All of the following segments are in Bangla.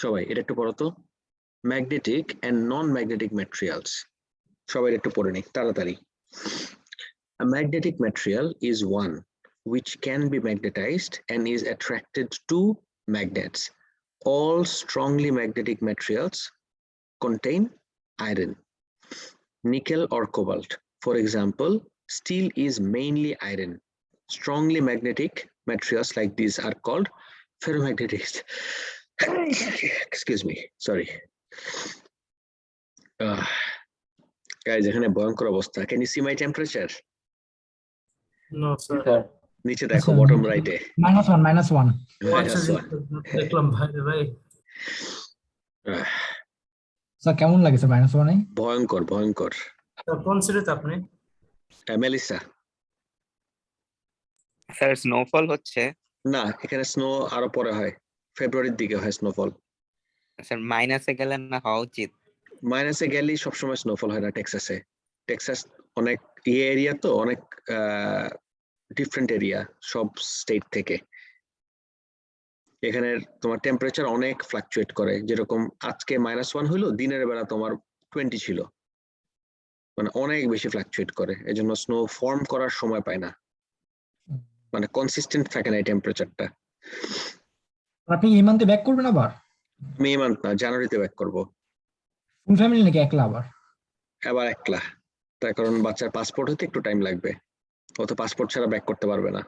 সবাই এটা একটু পড়ো তো, magnetic and non magnetic materials. সবাই একটু পড়ে নিক তাড়াতাড়ি। A magnetic material is one which can be magnetized and is attracted to magnets. All strongly magnetic materials contain iron, nickel or cobalt. For example, steel is mainly iron. Strongly magnetic materials like these are called ferromagnetics. Excuse me, sorry. Guys, এখানে ভয়ঙ্কর অবস্থা। Can you see my temperature? No, sir. নিচে দেখো বটম রাইটে -1 WhatsApp দেখলাম ভাই ভাই। স্যার কেমন লাগেছে -1 ভয়ঙ্কর ভয়ঙ্কর। স্যার কোন সিরিজ আপনি? মেলিসা স্যার স্নোফল হচ্ছে? না, এখানে স্নো আরো পরে হয়, ফেব্রুয়ারির দিকে হয় স্নোফল। স্যার মাইনাসে গেলে না হওয়া উচিত? মাইনাসে গেলেই সবসময় স্নোফল হয় না টেক্সাসে। টেক্সাস অনেক এরিয়া তো, অনেক ডিফারেন্ট এরিয়া সব স্টেট থেকে। এখানে তোমার টেম্পারেচার অনেক ফ্লাকচুয়েট করে, যেরকম আজকে -1 হইলো, দিনের বেলা তোমার 20 ছিল, মানে অনেক বেশি ফ্লাকচুয়েট করে, এজন্য স্নো ফর্ম করার সময় পায় না, মানে কনসিস্টেন্ট থাকে না এই টেম্পারেচারটা। আপনি এই মান্থে ব্যাক করবেন আবার? মে মান্থ না, জানুয়ারিতে ব্যাক করবো। ফুল ফ্যামিলি নাকি একলা আবার? আবার একলা, তার কারণ বাচ্চার পাসপোর্ট হতে একটু টাইম লাগবে, ও তো পাসপোর্ট ছাড়া ব্যাক করতে পারবে না।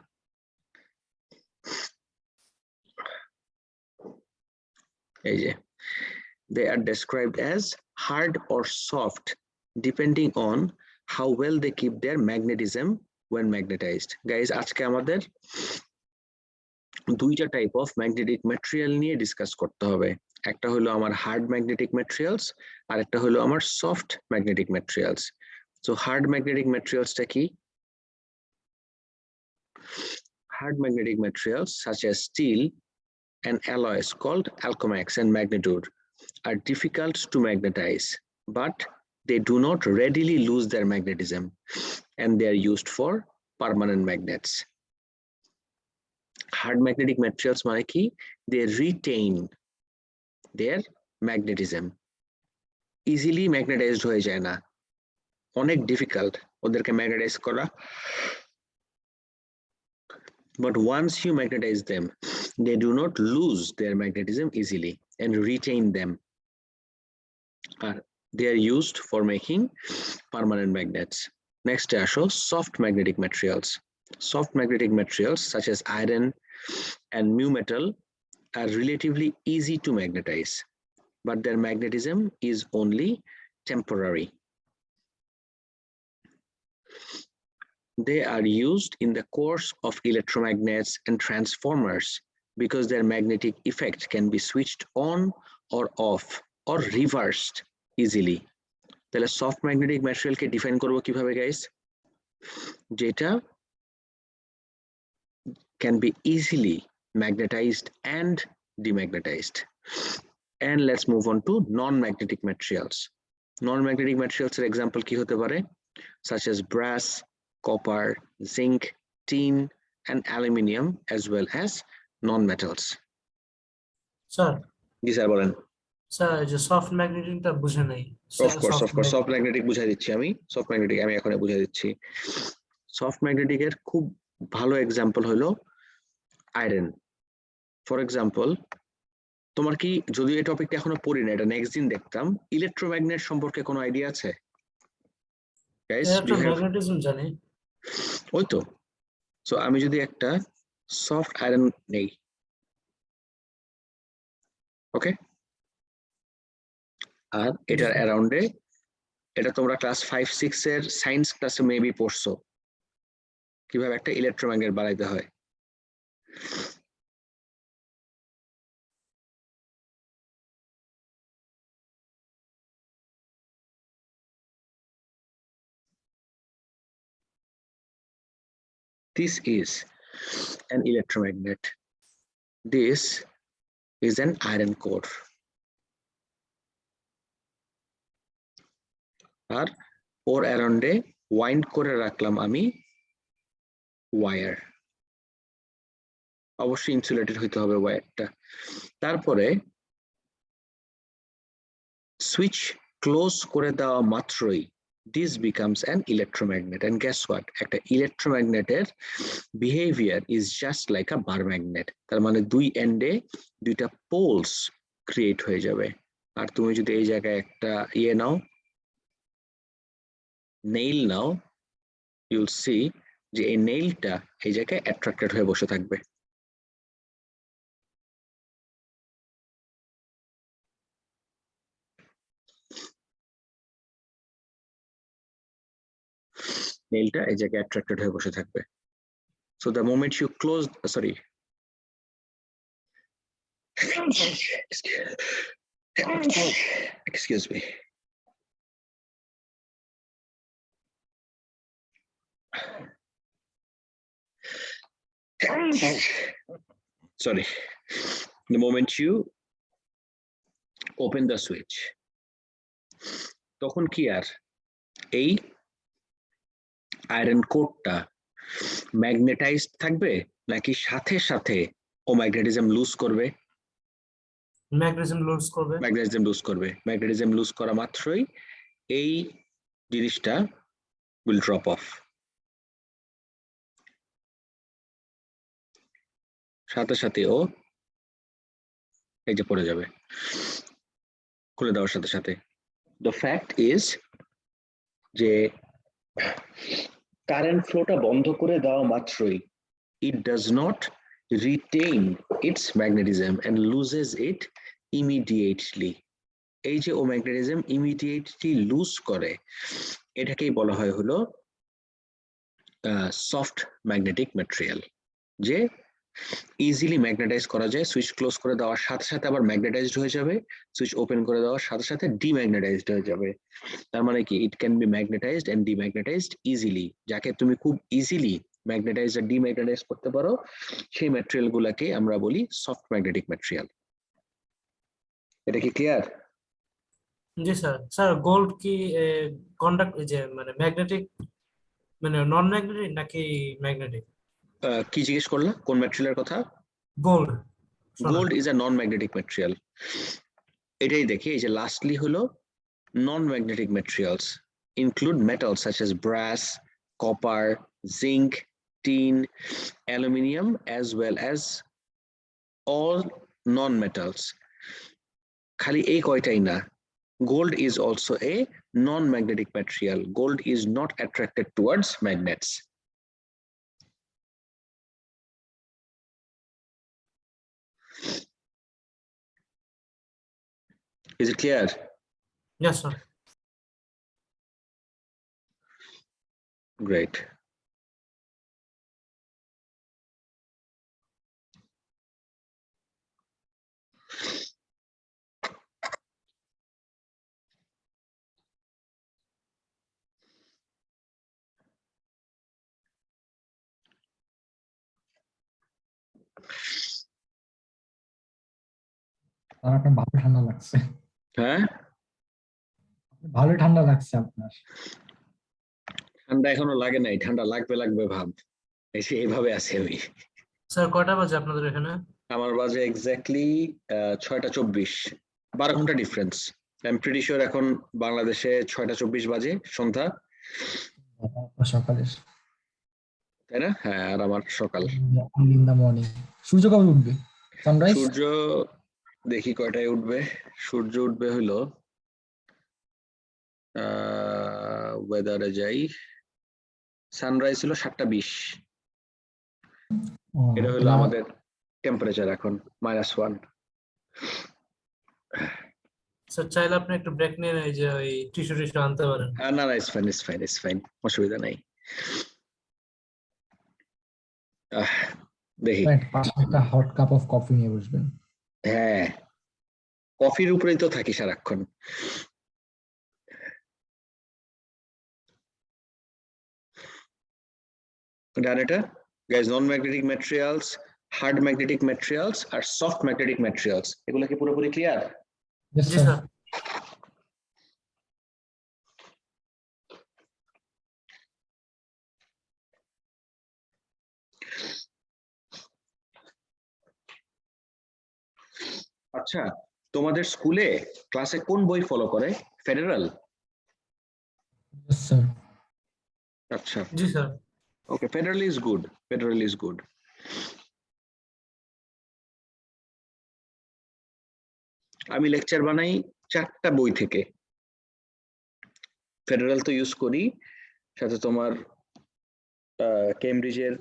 এই যে they are described as hard or soft depending on how well they keep their magnetism when magnetized. Guys, আজকে আমাদের দুইটা টাইপ অফ ম্যাগনেটিক ম্যাটেরিয়াল নিয়ে ডিসকাস করতে হবে। একটা হলো আমার হার্ড ম্যাগনেটিক ম্যাটেরিয়ালস, আর একটা হলো আমার soft magnetic materials. So hard magnetic ম্যাটেরিয়ালসটা কি? Hard magnetic materials such as steel and alloys called alchemax and magnitude are difficult to magnetize, but they do not readily lose their magnetism, and they are used for permanent magnets. Hard magnetic materials মানে কি? They retain their magnetism. Easily magnetized হয়ে যায় না, অনেক ডিফিকাল্ট ওদেরকে ম্যাগনেটাইজ করা। But once you magnetize them, they do not lose their magnetism easily and retain them. They are used for making permanent magnets. Next, আসো soft magnetic materials. Soft magnetic materials such as iron and mu metal are relatively easy to magnetize, but their magnetism is only temporary. They are used in the course of electromagnets and transformers because their magnetic effect can be switched on or off or reversed easily. তাহলে সফট ম্যাগনেটিক ম্যাটেরিয়ালকে ডিফাইন করব কিভাবে গাইস? যেটা can be easily magnetized and demagnetized. And let's move on to non-magnetic materials. Non-magnetic materials এর example কি হতে পারে? Such as brass, copper, zinc, tin, and aluminium, as well as non-metals. Sir জি স্যার বলেন। স্যার এই যে সফট ম্যাগনেটিকটা বুঝে নাই। Of course, সফট ম্যাগনেটিক বুঝাই দিচ্ছি আমি। সফট ম্যাগনেটিক আমি এখনই বুঝাই দিচ্ছি। সফট ম্যাগনেটিকের খুব ভালো এক্সাম্পল হলো আয়রন। ফর এক্সাম্পল, তোমার কি, যদিও এই টপিকটা এখনো পড়ি না, এটা নেক্সট দিন দেখতাম, ইলেকট্রোম্যাগনেট সম্পর্কে কোনো আইডিয়া আছে গাইস? ইলেকট্রোম্যাগনেটিজম জানি। ওই তো, সো আমি যদি একটা সফট আয়রন নেই, ওকে, আর এটার অ্যারাউন্ডে, এটা তোমরা ক্লাস 5-6 এর সায়েন্স ক্লাসে মেবি পড়ছো কিভাবে একটা ইলেকট্রোম্যাগনেট বানাইতে হয়। This is an electromagnet. This is an iron core. আর ওর অ্যারাউন্ডে ওয়াইন্ড করে রাখলাম আমি ওয়্যার। অবশ্যই ইনসুলেটেড হইতে হবে ওয়্যারটা। তারপরে সুইচ ক্লোজ করে দেওয়া মাত্রই this becomes an electromagnet, and guess what, একটা ইলেকট্রোম্যাগনেটের behavior is just like a bar magnet. তার মানে দুই এন্ডে দুইটা পোলস ক্রিয়েট হয়ে যাবে। আর তুমি যদি এই জায়গায় একটা নাও, নেইল নাও, you'll see যে এই নেইলটা এই জায়গায় অ্যাট্রাক্টেড হয়ে বসে থাকবে। নেইলটা এই জায়গায় অ্যাট্রাক্টেড হয়ে বসে থাকবে। So the moment you close, sorry, excuse me. Sorry. The moment you open the switch, তখন কি আর এই আয়রন কোডটা ম্যাগনেটাইজড থাকবে নাকি সাথে সাথে ও ম্যাগনেটিজম লুজ করবে? ম্যাগনেসিয়াম লুজ করবে। ম্যাগনেটিজম লুজ করবে। ম্যাগনেটিজম লুজ করা মাত্রই এই জিনিসটা will drop off, সাথে সাথে ও এই যে পড়ে যাবে খুলে দেওয়ার সাথে সাথে। The fact is যে কারেন্ট ফ্লোটা বন্ধ করে দেওয়া মাত্রই it does not retain its magnetism and loses it immediately. এই যে ও ম্যাগনেটিজম ইমিডিয়েটলি লুজ করে, এটাকেই বলা হয় হলো সফট ম্যাগনেটিক ম্যাটেরিয়াল, যে ইজিলি ম্যাগনেটাইজ করা যায়। সুইচ ক্লোজ করে দেওয়ার সাথে সাথে আবার ম্যাগনেটাইজড হয়ে যাবে, সুইচ ওপেন করে দেওয়ার সাথে সাথে ডিম্যাগনেটাইজড হয়ে যাবে। তার মানে কি, it can be magnetised and demagnetised easily. যাকে তুমি খুব ইজিলি ম্যাগনেটাইজ আর ডিম্যাগনেটাইজ করতে পারো, সেই ম্যাটেরিয়াল গুলাকে আমরা বলি সফট ম্যাগনেটিক ম্যাটেরিয়াল। এটা কি ক্লিয়ার? জি স্যার। স্যার গোল্ড কি কন্ডাক্ট যে মানে ম্যাগনেটিক, মানে নন ম্যাগনেটিক নাকি ম্যাগনেটিক? কি জিজ্ঞেস করলা, কোন ম্যাটেরিয়ালের কথা? Gold. Gold is a non magnetic material. এটাই দেখি, এই যে লাস্টলি হলো নন magnetic materials include metals such as brass, copper, zinc, tin, aluminium, as well as all non-metals. খালি এই কয়টাই না, gold is also a non-magnetic material. Gold is not attracted towards magnets. Is it clear? Yes sir. Great. আর আপনার ভালো ঠান্ডা লাগছে, হ্যাঁ, ভালো ঠান্ডা লাগছে আপনার। ঠান্ডা এখনো লাগে নাই, ঠান্ডা লাগবে লাগবে ভাব, এসে এইভাবে আছি আমি। স্যার কয়টা বাজে আপনাদের এখানে? আমার বাজে এক্স্যাক্টলি 6টা 24, 12 ঘন্টা difference. I am pretty sure এখন বাংলাদেশে 6টা 24 বাজে সন্ধ্যা, আপনার সকালের তাই না? হ্যাঁ, আর আমার সকাল। In the morning. সূর্য কবে উঠবে? সানরাইজ? সূর্য দেখি কয়টায় উঠবে। সূর্য উঠবে হলো ওয়েদারে যাই, সানরাইজ হলো 7টা 20। এটা হলো আমাদের টেম্পারেচার এখন -1। স্যার চাইলে আপনি একটু ব্রেক নিয়ে এই যে ওই টিস্যু আনতে পারেন। না না, it's fine, it's fine, it's fine, অসুবিধা নাই। দেখি, একটা হট কাপ অফ কফি নিয়ে বসবেন। হ্যাঁ, কফির উপরেই তো থাকি সারাক্ষণ। ডান এটা guys, non magnetic materials, hard magnetic materials আর সফট ম্যাগনেটিক ম্যাটেরিয়ালস, এগুলো কি পুরোপুরি ক্লিয়ার? Yes, জি sir. স্যার। আচ্ছা, তোমাদের স্কুলে ক্লাসে কোন বই ফলো করে? ফেডারেল? Yes, sir. আচ্ছা, জি sir. Okay, Federal is good, Federal is good. আমি লেকচার বানাই 4টা বই থেকে। ফেডারেল তো ইউজ করি, সাথে তোমার কেমব্রিজের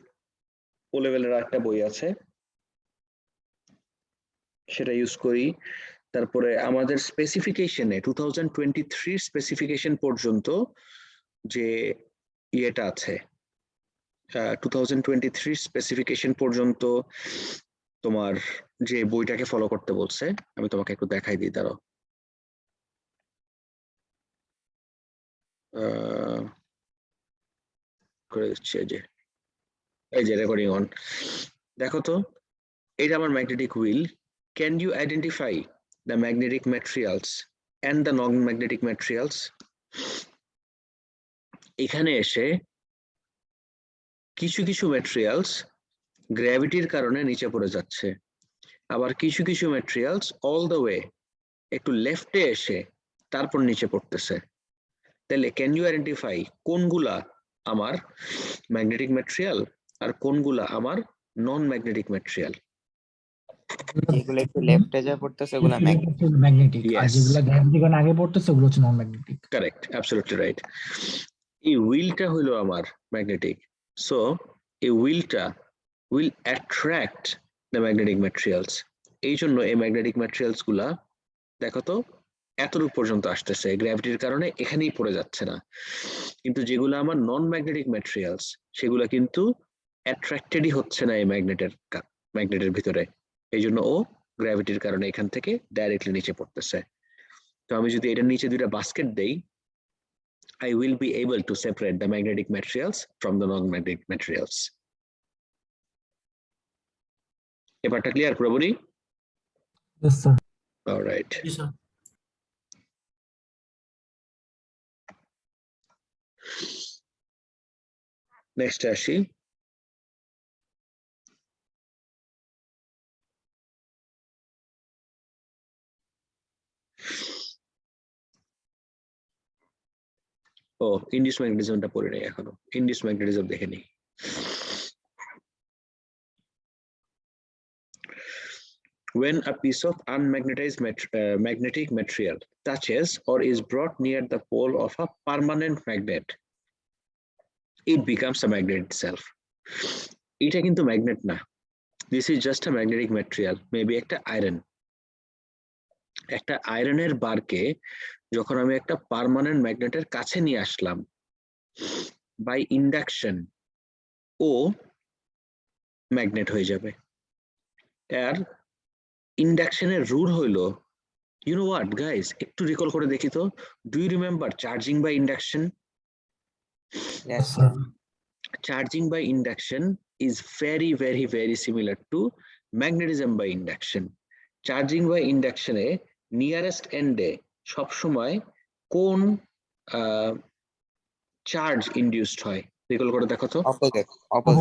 ও লেভেলের একটা বই আছে, সেটা ইউজ করি। তারপরে আমাদের স্পেসিফিকেশনে 2023 স্পেসিফিকেশন পর্যন্ত যে ইয়েটা আছে, 2023 স্পেসিফিকেশন পর্যন্ত তোমার যে বইটাকে ফলো করতে বলছে, আমি তোমাকে একটু দেখাই দিই, দাঁড়াও। করে দিচ্ছি, এই যে রেকর্ডিং অন। দেখো তো, এটা আমার magnetic wheel. Can you identify the magnetic materials and the non magnetic materials? এখানে এসে কিছু কিছু ম্যাটেরিয়ালস গ্র্যাভিটির কারণে নিচে পড়ে যাচ্ছে, আবার কিছু কিছু ম্যাটেরিয়ালস অল দ্য ওয়ে একটু লেফটে এসে তারপর নিচে পড়তেছে। তাহলে ক্যান ইউ আইডেন্টিফাই কোনগুলা আমার ম্যাগনেটিক ম্যাটেরিয়াল আর কোনগুলা আমার নন ম্যাগনেটিক ম্যাটেরিয়াল? যেগুলো একটু লেফটে যা পড়তেছে ওগুলো ম্যাগনেটিক। ম্যাগনেটিক, আর Yes. যেগুলো গ্র্যাভিটির কারণে আগে পড়তেছে ওগুলো হচ্ছে non magnetic. Correct, absolutely right. এই হুইলটা হইলো আমার ম্যাগনেটিক, সো এই হুইলটা will attract the magnetic materials. এই জন্য এই ম্যাগনেটিক ম্যাটেরিয়ালস গুলা দেখো তো এতটুকু পর্যন্ত আসতেছে, গ্র্যাভিটির কারণে এখানেই পড়ে যাচ্ছে না। কিন্তু যেগুলো আমার নন ম্যাগনেটিক ম্যাটেরিয়ালস, সেগুলো কিন্তু অ্যাট্রাক্টেডই হচ্ছে না এই ম্যাগনেটের ভিতরে, এই জন্য ও গ্র্যাভিটির কারণে এখান থেকে ডাইরেক্টলি নিচে পড়তেছে। তো আমি যদি এটার নিচে দুইটা বাস্কেট দেই, I will be able to separate the magnetic materials from the non-magnetic materials. এবারটা ক্লিয়ার পুরোপুরি? Yes, sir. All right. জি স্যার। Next আসি। ও, ইন্ডিউস ম্যাগনেটিজমটা পড়ে নেই এখনো, ইন্ডিউস ম্যাগনেটিজম দেখে নিই। When a piece of unmagnetized magnetic material touches or is brought near the pole of a permanent magnet, it becomes a magnet itself. এটা কিন্তু ম্যাগনেট না, this is just a magnetic material, maybe একটা আয়রন। একটা আয়রনের বারকে যখন আমি একটা পার্মানেন্ট ম্যাগনেটের কাছে নিয়ে আসলাম বাই ইন্ডাকশন, ও ম্যাগনেট হয়ে যাবে। আর ইন্ডাকশনের রুল হইলো, ইউ নো হোয়াট গাইস, একটু রিকল করে দেখি তো, do you remember charging by induction? Yes, sir. Charging by induction is very very very similar to magnetism by induction. Charging by induction এ নিয়ারেস্ট এন্ডে সবসময় কোন চার্জ ইনডিউসড হয়? রিকল করে দেখো তো। opposite.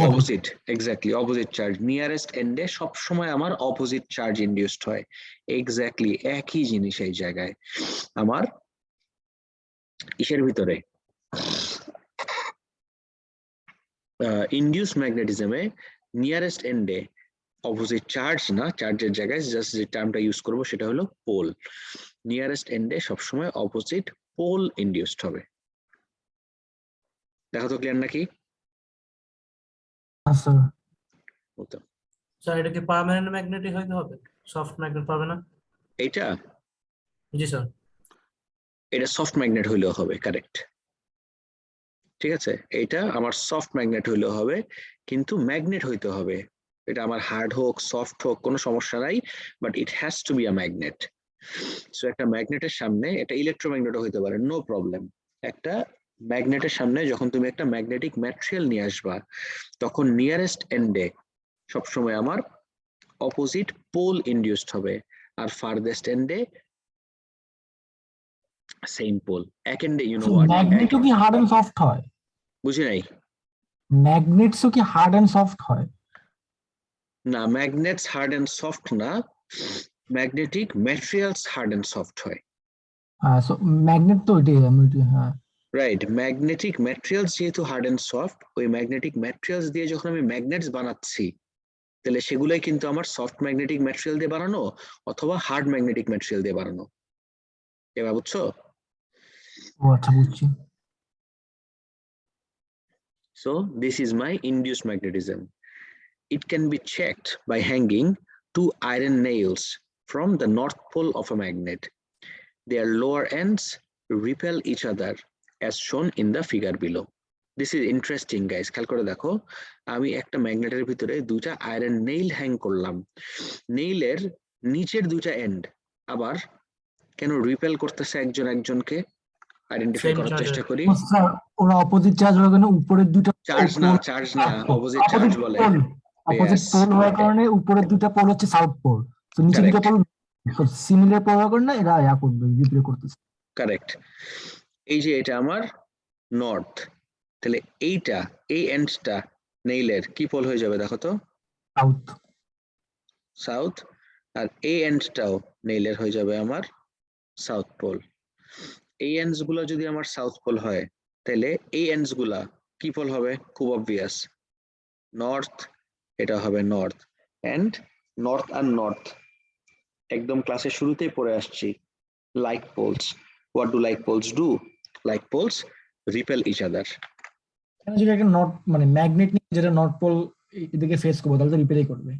Opposite, exactly opposite charge. Nearest এন্ডে সবসময় আমার অপোজিট চার্জ ইনডিউসড হয়, এক্স্যাক্টলি একই জিনিস এই জায়গায় আমার ইসের ভিতরে ইনডিউস ম্যাগনেটিজমে নিয়ারেস্ট এন্ডে অপোজিট চার্জ না, চার্জের জায়গায় জাস্ট যে টার্মটা ইউজ করব সেটা হলো পোল। নিয়ারেস্ট এন্ডে সবসময় অপোজিট পোল ইনডিউসড হবে। দেখো তো ক্লিয়ার নাকি? হ্যাঁ, স্যার। বলতাম স্যার এটা কি পার্মানেন্ট ম্যাগনেটিক হইতে হবে? সফট ম্যাগনেট পাবে না? এইটা, জি স্যার। এটা সফট ম্যাগনেট হইলেও হবে, কারেক্ট, ঠিক আছে। এটা আমার সফট ম্যাগনেট হইলেও হবে, কিন্তু ম্যাগনেট হইতে হবে। এটা আমার হার্ড হোক সফট হোক কোনো সমস্যা নাই, but it has to be a magnet. So একটা ম্যাগনেটের সামনে, এটা ইলেকট্রোম্যাগনেটও হইতে পারে, নো প্রবলেম। একটা ম্যাগনেটের সামনে যখন তুমি একটা ম্যাগনেটিক ম্যাটেরিয়াল নিয়ে আসবা, তখন নিয়ারেস্ট এন্ডে সবসময় আমার অপোজিট পোল ইনডিউসড হবে, আর ফারদেস্ট এন্ডে সেম পোল। এক এন্ডে ইউ নো হোয়াট, ম্যাগনেটও কি হার্ড এন্ড সফট হয়? বুঝি নাই। ম্যাগনেটসও কি হার্ড এন্ড সফট হয়? না, ম্যাগনেটস হার্ড এন্ড সফট না, magnetic materials hard and soft হয়, সো ম্যাগনেট তো ওইটাই আমি হ্যাঁ রাইট? ম্যাগনেটিক ম্যাটেরিয়ালস যেহেতু হার্ড এন্ড সফট, ওই ম্যাগনেটিক ম্যাটেরিয়ালস দিয়ে যখন আমি ম্যাগনেটস বানাচ্ছি, তাহলে সেগুলোই কিন্তু আমার সফট ম্যাগনেটিক ম্যাটেরিয়াল দিয়ে বানানো অথবা হার্ড ম্যাগনেটিক ম্যাটেরিয়াল দিয়ে বানানো। এবার বুঝছো? ও আচ্ছা বুঝছি So this is my induced magnetism. It can be checked by hanging two iron nails from the north pole of a magnet. Their lower ends repel each other as shown in the figure below. This is interesting guys, খেয়াল করে দেখো, আমি একটা ম্যাগনেটের ভিতরে দুটা আয়রন নেইল হ্যাং করলাম, নেইলের নিচের দুটা এন্ড আবার কেন রিপেল করতেছে একজন একজনকে, আইডেন্টিফাই Same করার charge চেষ্টা করি। ও স্যার ওরা অপোজিট চার্জ হওয়ার কারণে উপরের দুটো চার্জ না, অপোজিট চার্জ বলে। অপোজিট Yes, পোল হওয়ার কারণে উপরের দুটা পোল হচ্ছে সাউথ পোল, তো নিচে দুটো correct, পোল সিমিলার পোল হওয়ার কারণে এরা ইয়া করবে রিপ্লে করতেছে। কারেক্ট। এই যে এটা আমার নর্থ, তাহলে এইটা এই এন্ডটা নেইলের কি পোল হয়ে যাবে দেখো তো, সাউথ। সাউথ, আর এই এন্ডটাও নেইলের হয়ে যাবে আমার সাউথ পোল। এই এন্ডস গুলো যদি আমার সাউথ পোল হয়, তাহলে এই এন্ডস গুলা কি পোল হবে, খুব অবভিয়াস, নর্থ, এটা হবে নর্থ। এন্ড নর্থ আর নর্থ একদম ক্লাসের শুরুতেই পড়ে আসছি, like poles. What do like poles do? Like poles repel each other. এখানে যদি একটা নর্থ মানে ম্যাগনেট নিয়ে যেটা নর্থ পোল এদিকে ফেস করবে তাহলে তো রিপেলই করবে।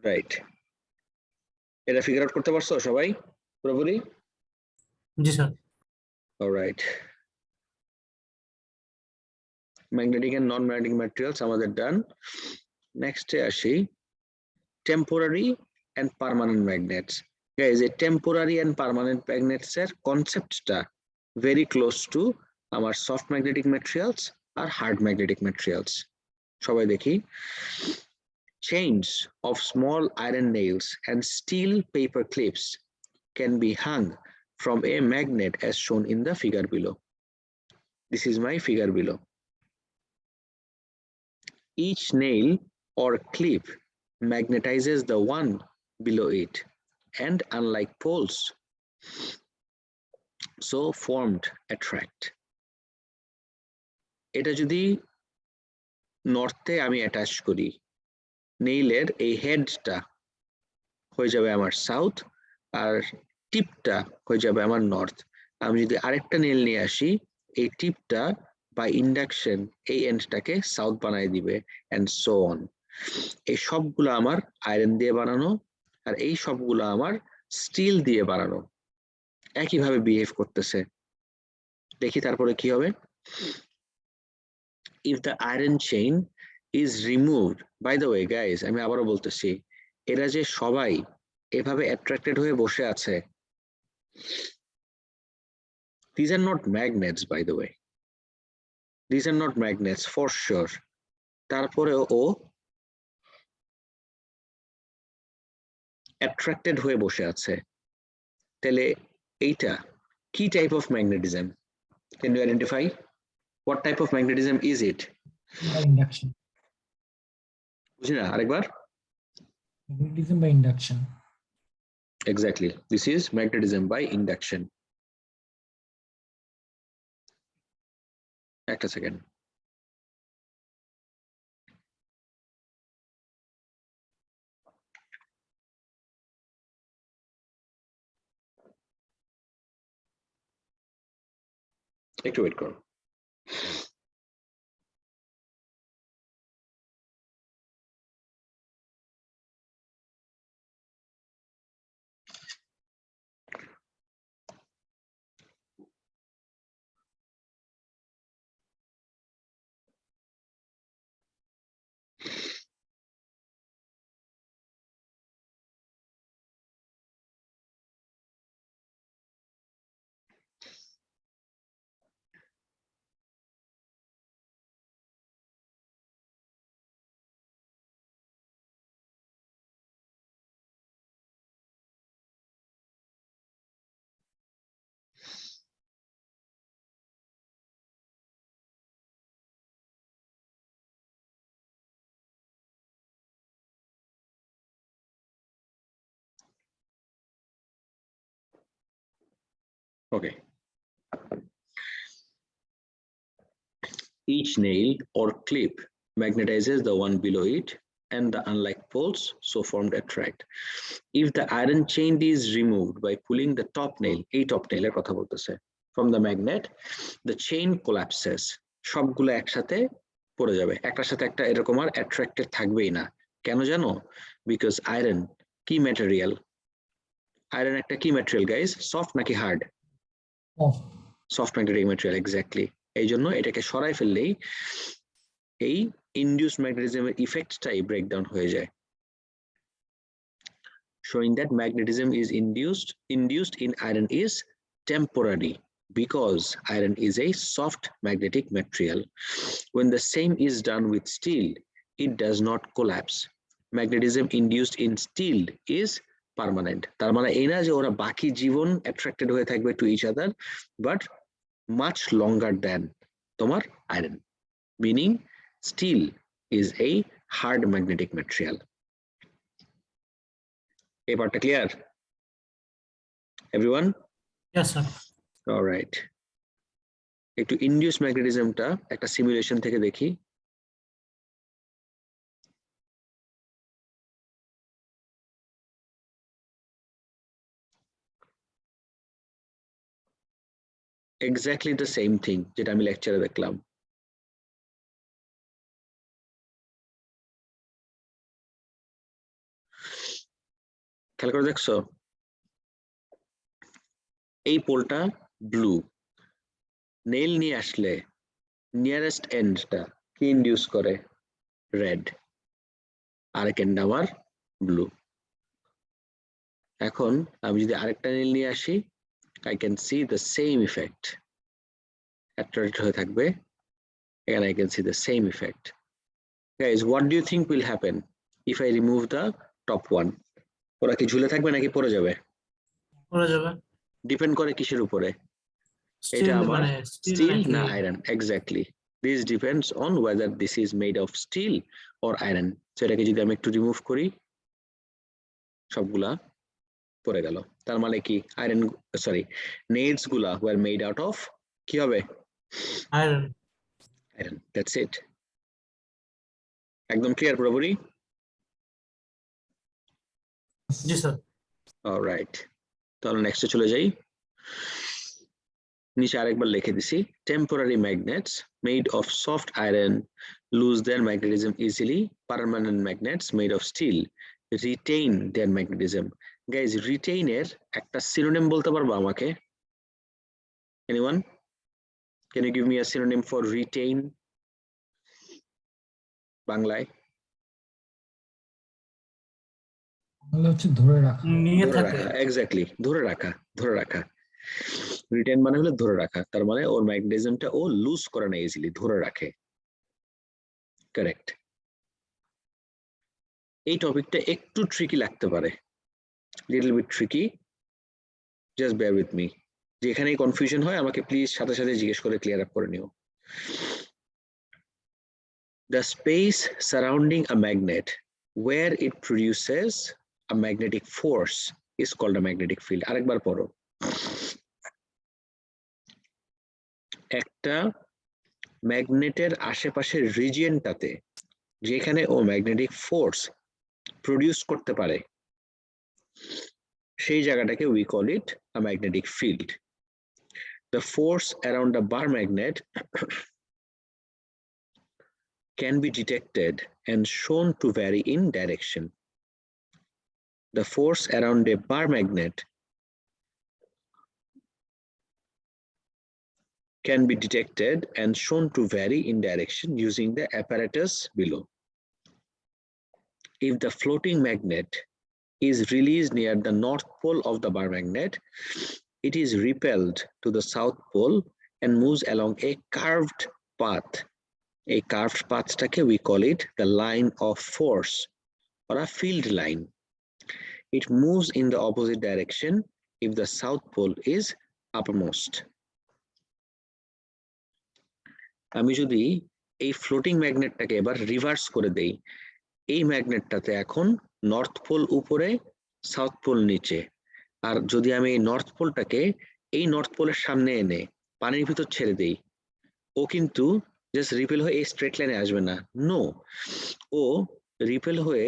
Right. এটা ফিগার আউট করতে পারছো সবাই পুরোপুরি? জি sir. Alright. Magnetic and non-magnetic materials আমাদের done. Next এ আসি temporary and permanent magnets. Guys, a temporary and permanent magnets এর কনসেপ্টটা very close to আমার soft magnetic materials আর hard magnetic materials. সবাই দেখি, chains of small iron nails and steel paper clips can be hung from a magnet as shown in the figure below. This is my figure below. Each nail or clip magnetizes the one below it, and unlike poles, so formed attract. এটা যদি নর্থে আমি অ্যাটাচ করি, নেইলের এই হেডটা হয়ে যাবে আমার সাউথ আর টিপটা হয়ে যাবে আমার নর্থ। আমি যদি আরেকটা নেল নিয়ে আসি, এই টিপটা বাই ইন্ডাকশন এই এন্ডটাকে সাউথ বানাই দিবে, এন্ড সো অন। এই সবগুলো আমার আয়রন দিয়ে বানানো আর এই সবগুলো আমার স্টিল দিয়ে বানানো, একইভাবে বিহেভ করতেছে। দেখি তারপরে কি হবে। If the iron chain is removed, by the way guys, আমি আবারও বলতেছি, এরা যে সবাই এভাবে অ্যাট্রাক্টেড হয়ে বসে আছে, these are not magnets by the way, these are not magnets for sure. তারপরেও ও অ্যাট্রাক্টেড হয়ে বসে আছে, তাহলে এইটা কি type of magnetism? Can you identify what type of magnetism is it? Induction, বুঝি না, আরেকবার। ম্যাগনেটিজম বা induction. Exactly, this is magnetism by induction. একটা সেকেন্ড। একটু ওয়েট করুন। Okay. Each nail or clip magnetizes the one below it, and the unlike poles so formed attract. If the iron chain is removed by pulling the top nail, এই top nail এর কথা বলতেছে, from the magnet, the chain collapses. সবগুলো একসাথে পড়ে যাবে, একটার সাথে একটা এরকম আর attracted থাকবেই না। কেন জানো? Because iron কি material? Iron একটা কি material guys? Soft নাকি hard? Soft magnetic material, exactly. এই জন্য এটাকে সরাই ফেললেই এই induced magnetism effectটাই breakdown হয়ে যায়, showing that magnetism is induced in iron is temporary because iron is a soft magnetic material. When the same is done with steel, it does not collapse. Magnetism induced in steel is permanent. তার মানে এই না যে ওরা বাকি জীবন attracted হয়ে থাকবে to each other, but much longer than তোমার iron, meaning steel is a hard magnetic material. এই পার্টটা clear everyone? Yes, sir. Alright, একটু ইনডিউস ম্যাগনেটিজমটা একটা সিমুলেশন থেকে দেখি। এক্স্যাক্টলি দ্য সেম থিং যেটা আমি লেকচারে দেখলাম। খেয়াল করে দেখছো, এই পোলটা ব্লু, নেইল নিয়ে আসলে নিয়ারেস্ট এন্ডটা কি ইনডিউস করে? রেড, আরেক এন্ড আমার ব্লু। এখন আমি যদি আরেকটা নেইল নিয়ে আসি, I can see the same effect. Attracted হয়ে থাকবে, and I can see the same effect. Guys, what do you think will happen if I remove the top one? ওরা কি ঝুলে থাকবে নাকি পড়ে যাবে? পড়ে যাবে। ডিপেন্ড করে কিসের উপরে? Steel এটা আমার মানে স্টিল নাকি- না iron? Exactly, this depends on whether this is made of steel or iron. So এটাকে যদি আমি একটু রিমুভ করি, সবগুলা পড়ে গেল। তার মানে কি আয়রন, সরি, নেইলস গুলা ওয়ার মেড আউট অফ কি হবে? আয়রন। আয়রন। That's it. একদম ক্লিয়ার পুরোপুরি? জি স্যার। অলরাইট, তাহলে নেক্সটে চলে যাই। নিচে আরেকবার লিখে দিছি, temporary magnets made of soft iron lose their magnetism easily, permanent magnets made of steel retain their magnetism. Guys, retain এর একটা সিনোনিম বলতে পারবো আমাকে? Anyone? Can you give me a synonym for retain বাংলায়? তাহলে হচ্ছে ধরে রাখা। নিয়ে ধরে থাকে। রাখা, এক্স্যাক্টলি, ধরে রাখা, ধরে রাখা। রিটেইন মানে হলো ধরে রাখা, তার মানে ওর ম্যাগনেটিজমটা ও লুজ করে না, ইজিলি ধরে রাখে। কারেক্ট। এই টপিকটা একটু ট্রিকি লাগতে পারে, little bit tricky, just bear with me. যেখানেই কনফিউশন হয় আমাকে প্লিজ সাথে সাথে জিজ্ঞেস করে ক্লিয়ার আপ করে নিও। The space surrounding a magnet where it produces a magnetic force is called a magnetic field. আরেকবার পড়ো। একটা ম্যাগনেটের আশেপাশের রিজিয়নটাতে যেখানে ও ম্যাগনেটিক ফোর্স প্রডিউস করতে পারে, সেই জায়গাটাকে we call it a magnetic field. The force around a bar magnet can be detected and shown to vary in direction. The force around a bar magnet can be detected and shown to vary in direction using the apparatus below. If the floating magnet is released near the north pole of the bar magnet, it is repelled to the south pole and moves along a curved path. A curved path we call it the line of force or a field line. It moves in the opposite direction if the south pole is uppermost. আমি যদি এই ফ্লোটিং ম্যাগনেটটাকে এবার রিভার্স করে দেই, এই ম্যাগনেটটাতে এখন নর্থ পোল উপরে, সাউথ পোল নিচে, আর যদি আমি এই নর্থ পোলটাকে এই নর্থ পোলের সামনে এনে পানির ভিতর ছেড়ে দেই, ও কিন্তু জাস্ট রিপেল হয়ে এই স্ট্রেট লাইনে আসবে না, নো, ও রিপেল হয়ে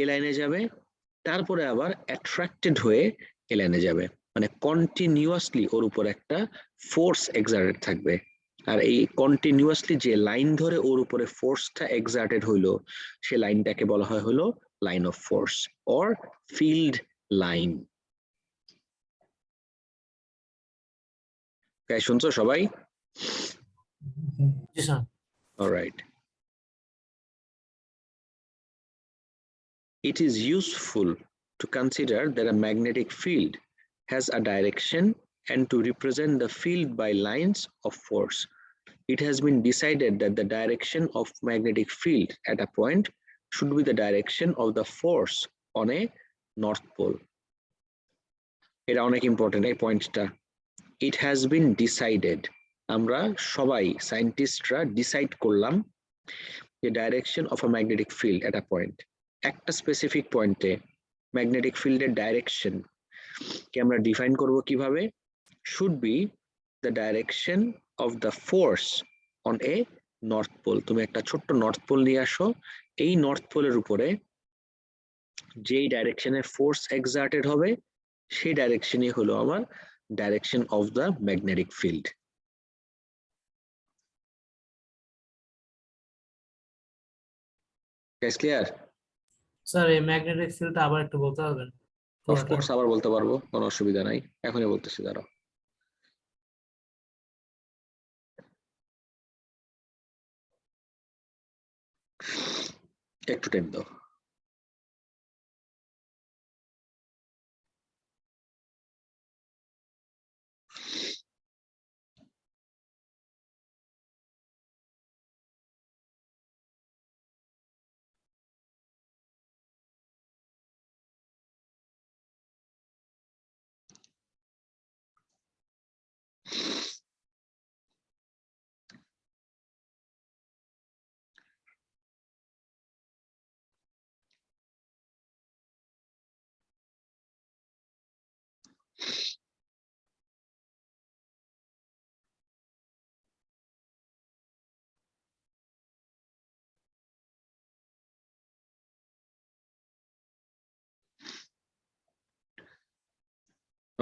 এ লাইনে যাবে, তারপরে আবার অ্যাট্রাক্টেড হয়ে এ লাইনে যাবে, মানে কন্টিনিউয়াসলি ওর উপর একটা ফোর্স এক্সার্টেড থাকবে। আর এই কন্টিনিউয়াসলি যে লাইন ধরে ওর উপরে ফোর্সটা এক্সার্টেড হইলো, সে লাইনটাকে বলা হয় হলো line of force or field line. শুনছো সবাই? জি sir. Alright. It is useful to consider that a magnetic field has a direction and to represent the field by lines of force. It has been decided that the direction of magnetic field at a point should be the direction of the force on a north pole. এটা অনেক ইম্পর্টেন্ট এই পয়েন্টটা। It has been decided, আমরা সবাই সায়েন্টিস্টরা ডিসাইড করলাম যে direction of a magnetic field at a point, একটা স্পেসিফিক পয়েন্টে ম্যাগনেটিক ফিল্ডের ডাইরেকশন কে আমরা ডিফাইন করব কিভাবে, should be the direction of the force on a north pole. তুমি একটা ছোট্ট নর্থ পোল নিয়ে আসো, এই নর্থ পোলের উপরে যেই ডাইরেকশনে ফোর্স এক্সার্টেড হবে সেই ডাইরেকশনই হলো আমার direction of the magnetic field. Guys, clear? Sir এই ম্যাগনেটিক ফিল্ডটা আবার একটু বলতে পারবেন? অফকোর্স আবার বলতে পারবো, কোনো অসুবিধা নাই, এখনই বলতেছি, দাঁড়াও। একটু টাইম দাও।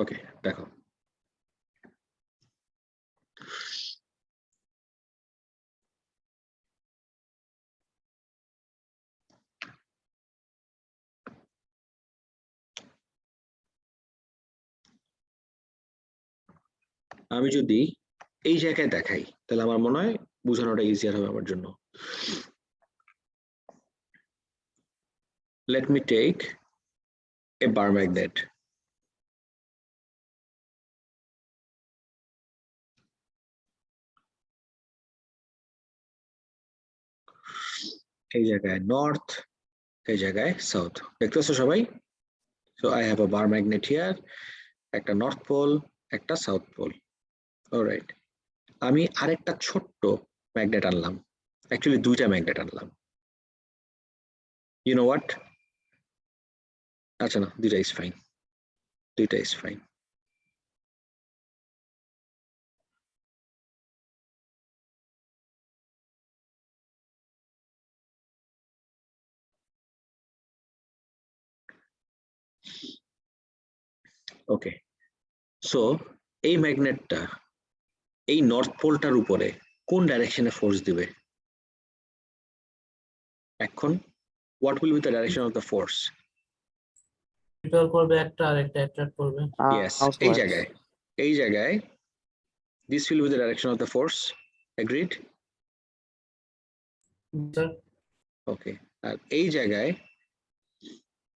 ওকে, দেখো আমি যদি এই জায়গায় দেখাই তাহলে আমার মনে হয় বোঝানোটা ইজিয়ার হবে আমার জন্য। Let me take a bar magnet. এই জায়গায় নর্থ, এই জায়গায় সাউথ, দেখতেছো সবাই? So I have a bar magnet here, একটা নর্থ পোল, একটা সাউথ পোল। অলরাইট, আমি আরেকটা ছোট্ট ম্যাগনেট আনলাম, অ্যাকচুয়ালি দুইটা ম্যাগনেট আনলাম। You know what? আচ্ছা না, দুইটা ইজ ফাইন, দুইটা ইজ ফাইন। ওকে, সো এই ম্যাগনেটটা এই নর্থ পোলটার উপরে কোন ডাইরেকশনে ফোর্স দিবে? এখন what will be the direction of the force? Repel করবে একটা আর একটা অ্যাট্রাক্ট করবে। Yes, এই জায়গায় this will be the direction of the force. Agreed? Sir Okay, আর এই জায়গায়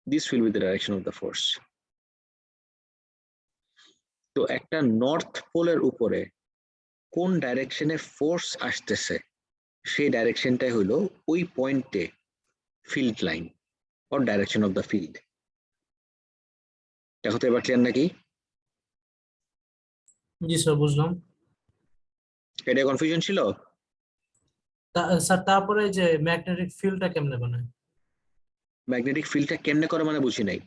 this will be the direction of the force. তো একটা নর্থ পোলের উপরে কোন ডাইরেকশনে ফোর্স আসতেছে সেই ডাইরেকশনটাই হলো ওই পয়েন্টে field line or direction of the field. দেখো তো এবার ক্লিয়ার নাকি? জি স্যার বুঝলাম। এটা কনফিউশন ছিল? স্যার তারপরে যে ম্যাগনেটিক ফিল্ডটা কেমনে বানায়? ম্যাগনেটিক ফিল্ডটা কেমনে করে মানে বুঝি নাই।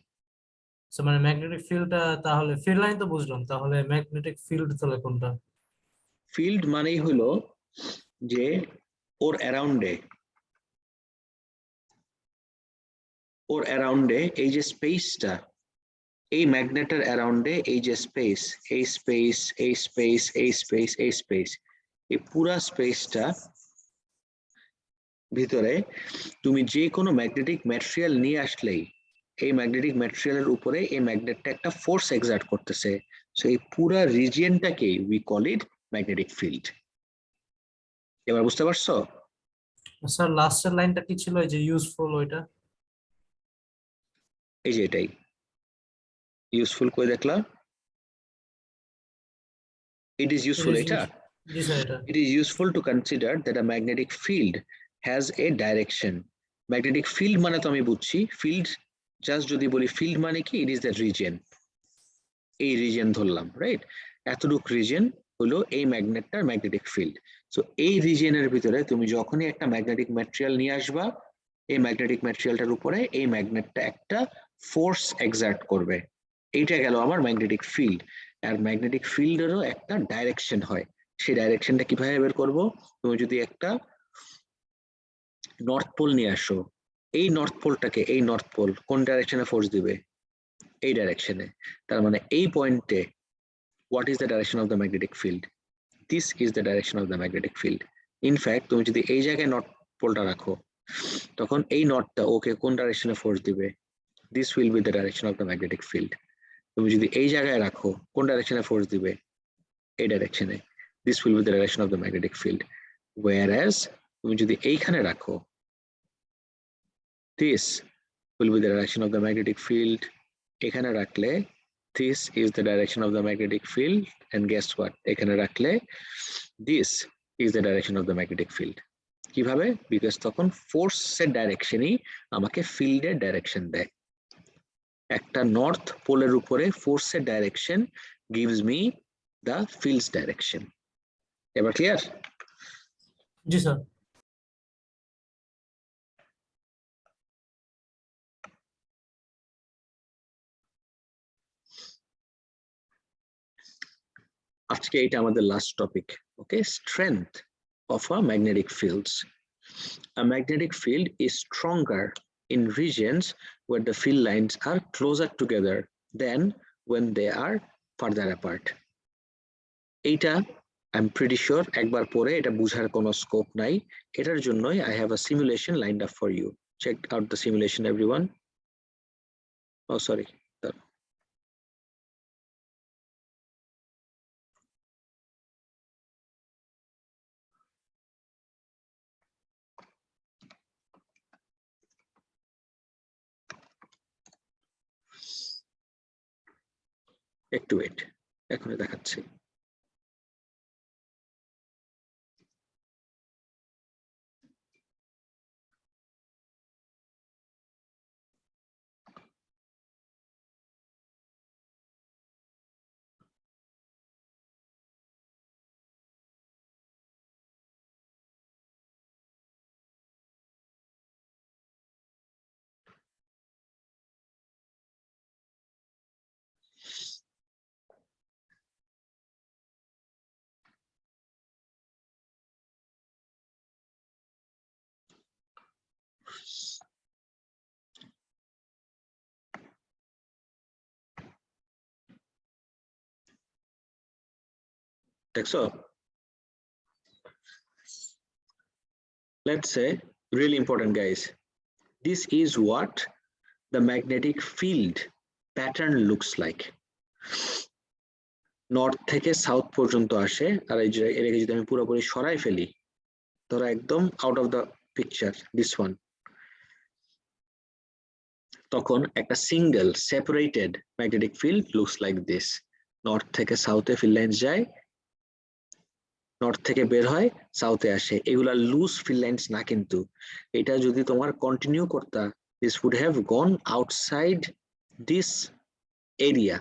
So মানে ম্যাগনেটিক ফিল্ডটা তাহলে ফিল্ড লাইন তো বুঝলাম, তাহলে ম্যাগনেটিক ফিল্ড তাহলে কোনটা? ফিল্ড মানেই হলো যে ওর অ্যারাউন্ডে এই যে স্পেসটা, এই ম্যাগনেটের অ্যারাউন্ডে এই যে স্পেস, এই স্পেস, এই স্পেস, এই স্পেস, এই স্পেস, এই পুরা স্পেসটা ভিতরে তুমি যে কোনো ম্যাগনেটিক ম্যাটেরিয়াল নিয়ে আসলেই এই ম্যাগনেটিক ম্যাটেরিয়ালের উপরে এই ম্যাগনেটটা একটা ফোর্স এক্সার্ট করতেছে। সো এই পুরা রিজিয়নটাকে we call it magnetic field. এবার বুঝতে পারছো? স্যার লাস্টের লাইনটা কি ছিল, এই যে ইউজফুল ওইটা? এই যে এটাই ইউজফুল করে দেখলা, it is useful এটা জি স্যার এটা। it is useful to consider that a magnetic field has a direction. Magnetic field মানে তো আমি বুঝছি, field জাস্ট যদি বলি field মানে কি, it is the region, এই রিজিয়ন ধরলাম, রাইট? এতটুক রিজিয়ন হলো এই ম্যাগনেটটার ম্যাগনেটিক ফিল্ড। সো এই রিজিয়নের ভিতরে তুমি যখনই একটা ম্যাগনেটিক ম্যাটেরিয়াল নিয়ে আসবা, এই ম্যাগনেটিক ম্যাটেরিয়ালটার উপরে এই ম্যাগনেটটা একটা ফোর্স এক্সার্ট করবে। এইটা গেল আমার ম্যাগনেটিক ফিল্ড। আর ম্যাগনেটিক ফিল্ডেরও একটা ডাইরেকশন হয়, সেই ডাইরেকশনটা কিভাবে বের করব? তুমি যদি একটা নর্থ পোল নিয়ে আসো, এই নর্থ পোলটাকে, এই নর্থ পোল কোন ডাইরেকশনে ফোর্স দিবে? এই ডাইরেকশনে। তার মানে এই পয়েন্টে what is the direction of the magnetic field? This is the direction of the magnetic field. In fact, তুমি যদি এই জায়গায় নর্থ পোলটা রাখো, তখন এই নর্থটা ওকে কোন ডাইরেকশনে ফোর্স দিবে? This will be the direction of the magnetic field. তুমি যদি এই জায়গায় রাখো, কোন ডাইরেকশনে ফোর্স দিবে? এই ডাইরেকশনে। This will be the direction of the magnetic field. Whereas তুমি যদি এইখানে রাখো, this will be the direction of the magnetic field. এখানে রাখলে this is the direction of the magnetic field, and guess what? এখানে রাখলে this is the direction of the magnetic field. কিভাবে? বিকজ তখন ফোর্সের ডাইরেকশনই আমাকে ফিল্ডের ডাইরেকশন দেয়। একটা নর্থ পোলের উপরে ফোর্সের direction gives me the field's direction. এবার ক্লিয়ার? জি স্যার। আজকে এটা আমাদের last topic. Okay, strength of a magnetic fields. A magnetic field is stronger in regions where the field lines are closer together than when they are further apart. এইটা I'm pretty sure একবার পরে এটা বুঝার কোনো স্কোপ নাই। এটার জন্যই I have a simulation lined up for you. Check out the simulation, everyone. Oh, sorry. একটু ওয়েট, এখনই দেখাচ্ছি। দেখছো? Let's say, really important guys, this is what the magnetic field pattern looks like. North থেকে সাউথ পর্যন্ত আসে, আর এই যে এটাকে যদি আমি পুরোপুরি সরাই ফেলি, ধরো একদম out of the picture, this one, তখন একটা single separated magnetic field looks like this. North থেকে সাউথে ফিল্ড লাইন্স যায়, নর্থ থেকে বের হয়, সাউথে আসে, এগুলা লুজ ফিল্ড লাইন্স না। কিন্তু এটা যদি তোমার কন্টিনিউ করতা, this would have gone outside this area,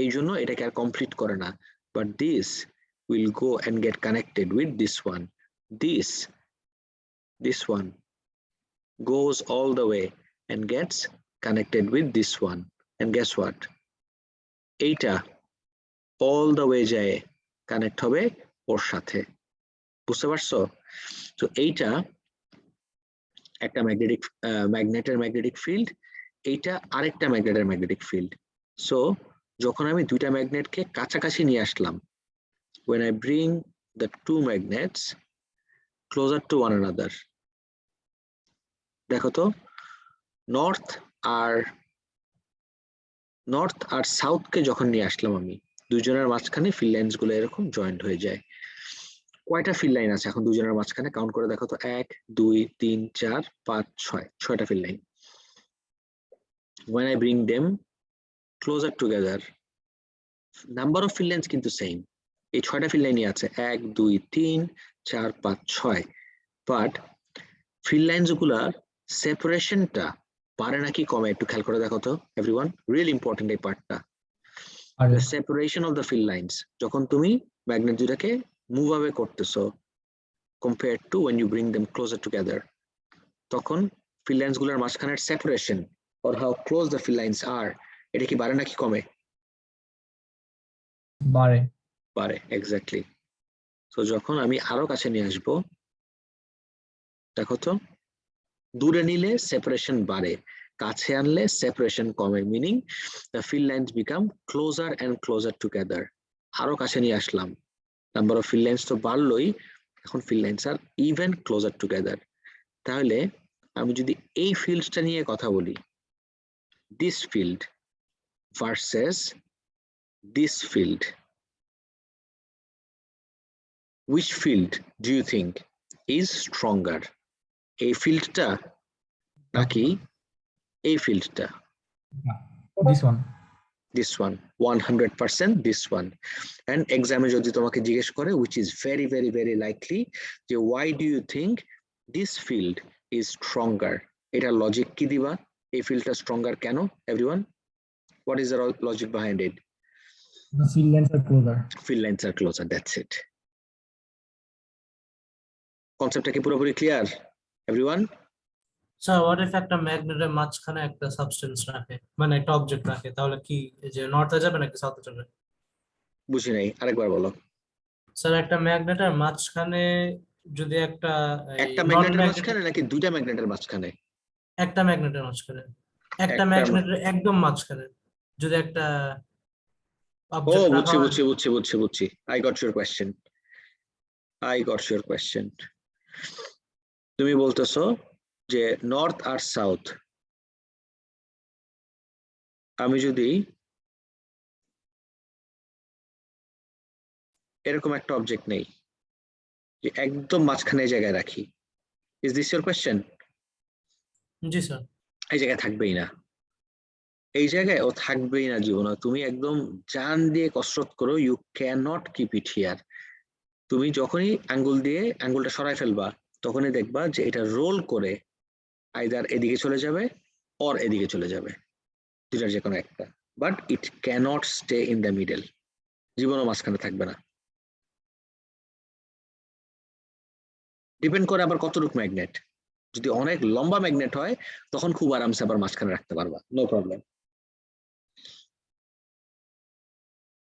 এই জন্য এটাকে আর কমপ্লিট করে না। But this will go and get connected with this one, this one goes all the way and gets connected with this one, and guess what, এইটা all the way যায় কানেক্ট হবে ওর সাথে, বুঝতে পারছো? তো এইটা একটা ম্যাগনেটের ম্যাগনেটিক ফিল্ড, এইটা আরেকটা ম্যাগনেটের ম্যাগনেটিক ফিল্ড। সো যখন আমি দুইটা ম্যাগনেটকে কাছাকাছি নিয়ে আসলাম, when I bring the two magnets closer to one another, দেখো তো নর্থ আর সাউথকে যখন নিয়ে আসলাম আমি, দুজনের মাঝখানে ফিল্ড লাইনস গুলো এরকম জয়েন্ট হয়ে যায়। কয়টা ফিল্ড লাইন আছে এখন দুজনের মাঝখানে? কাউন্ট করে দেখো তো, 1 2 3 4 5 6, 6টা field line. when I bring them closer together, number of field lines কিন্তু সেম, এই 6টা ফিল্ড লাইনই আছে, 1 2 3 4 5 6, বাট ফিল্ড লাইনস গুলার সেপারেশনটা পারে নাকি কমে একটু খেয়াল করে দেখো তো এভরিওয়ান, রিয়েলি ইম্পর্টেন্ট এই পার্টটা। আর the separation of the field lines যখন তুমি ম্যাগনেট দুটাকে মুভ অ্যাওয়ে করতেছো compared to when you bring them closer together, তখন field lines গুলোর মাঝখানের separation or how close the field lines are, এটা কি বাড়ে নাকি কমে? বাড়ে, এক্স্যাক্টলি। তো যখন আমি আরো কাছে নিয়ে আসবো, দেখো তো দূরে নিলে সেপারেশন বাড়ে, কাছে আনলে সেপারেশন কমে, meaning the field lines become closer and closer together। আরো কাছে নিয়ে আসলাম, নাম্বার অফ field lines তো বাড়লোই, এখন field lines are even closer together। তাহলে আমি যদি এই ফিল্ডটা নিয়ে কথা বলি, this field versus this field, which field do you think is stronger? এই ফিল্ডটা নাকি এই ফিল্ডটা? this one. This one, 100% this one। and exam এ যদি তোমাকে জিজ্ঞেস করে, which is very very very likely, যে why do you think this field is stronger, এটা লজিক কি দিবা? এই ফিল্ডটা স্ট্রঙ্গার কেন? Everyone, what is the logic behind it? The field lines are closer. Field lines are closer, that's it। কনসেপ্টটা কি পুরোপুরি clear everyone? Sir what if একটা ম্যাগনেটের মাঝখানে একটা সাবস্টেন্স রাখে, মানে একটা অবজেক্ট রাখে, তাহলে কি এই যে নর্থে যাবে নাকি সাউথে যাবে? বুঝি নাই, আরেকবার বলো। স্যার একটা ম্যাগনেটের মাঝখানে যদি একটা একটা ম্যাগনেটের মাঝখানে নাকি দুইটা ম্যাগনেটের মাঝখানে? একটা ম্যাগনেটের মাঝখানে, একটা একটা ম্যাগনেটের একদম মাঝখানে যদি একটা ও অবজেক্ট রাখা বুঝছি হয়, বুঝছি বুঝছি বুঝছি বুঝছি, I got your question। তুমি বলতেছো যে নর্থ আর সাউথ, আমি যদি এরকম একটা অবজেক্ট নেই যে একদম মাঝখানে জায়গায় রাখি, is this your question? G sir. এই জায়গায় থাকবেই না, এই জায়গায় ও থাকবেই না জীবনে, তুমি একদম জান দিয়ে কসরত করো, you cannot keep it here. তুমি যখনই আঙ্গুল দিয়ে আঙ্গুলটা সরাই ফেলবা, তখনই দেখবা যে এটা রোল করে আইদার এদিকে চলে যাবে অর এদিকে চলে যাবে, দুটার যে কোনো একটা, but it can't stay in the middle, জীবনও মাঝখানে থাকবে না। ডিপেন্ড করে আবার কতটুকু ম্যাগনেট, যদি অনেক লম্বা ম্যাগনেট হয় তখন খুব আরামসে আবার মাঝখানে রাখতে পারবা, নো প্রবলেম।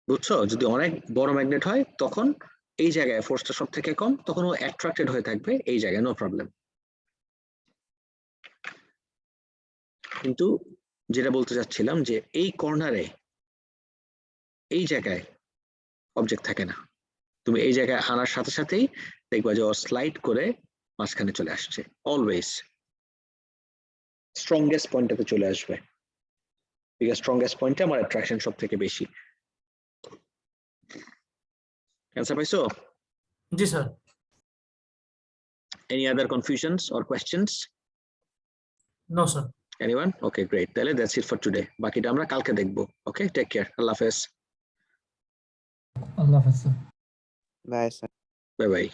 বুঝছো? যদি অনেক বড় ম্যাগনেট হয় তখন এই জায়গায় ফোর্সটা সব থেকে কম, তখন ও অ্যাট্রাক্টেড হয়ে থাকবে এই জায়গায়, নো প্রবলেম। কিন্তু যেটা বলতে চাচ্ছিলাম যে এই কর্নারে এই জায়গায় অবজেক্ট থাকে না, তুমি এই জায়গায় আনার সাথে সাথেই দেখবা যে ও স্লাইড করে মাঝখানে চলে আসছে, অলওয়েজ স্ট্রংগেস্ট পয়েন্টটাতে চলে আসবে, বিকজ স্ট্রংগেস্ট পয়েন্টে আমার অ্যাট্রাকশন সব থেকে বেশি। অ্যান্সার পাইছো? জি sir. Any other confusions or questions? No sir. Anyone? Okay, great. তাহলে that's it for today. বাকিটা আমরা কালকে দেখবো। Okay, take care. আল্লাহ হাফেজ। Allah Hafiz, sir. Bye sir. Bye bye.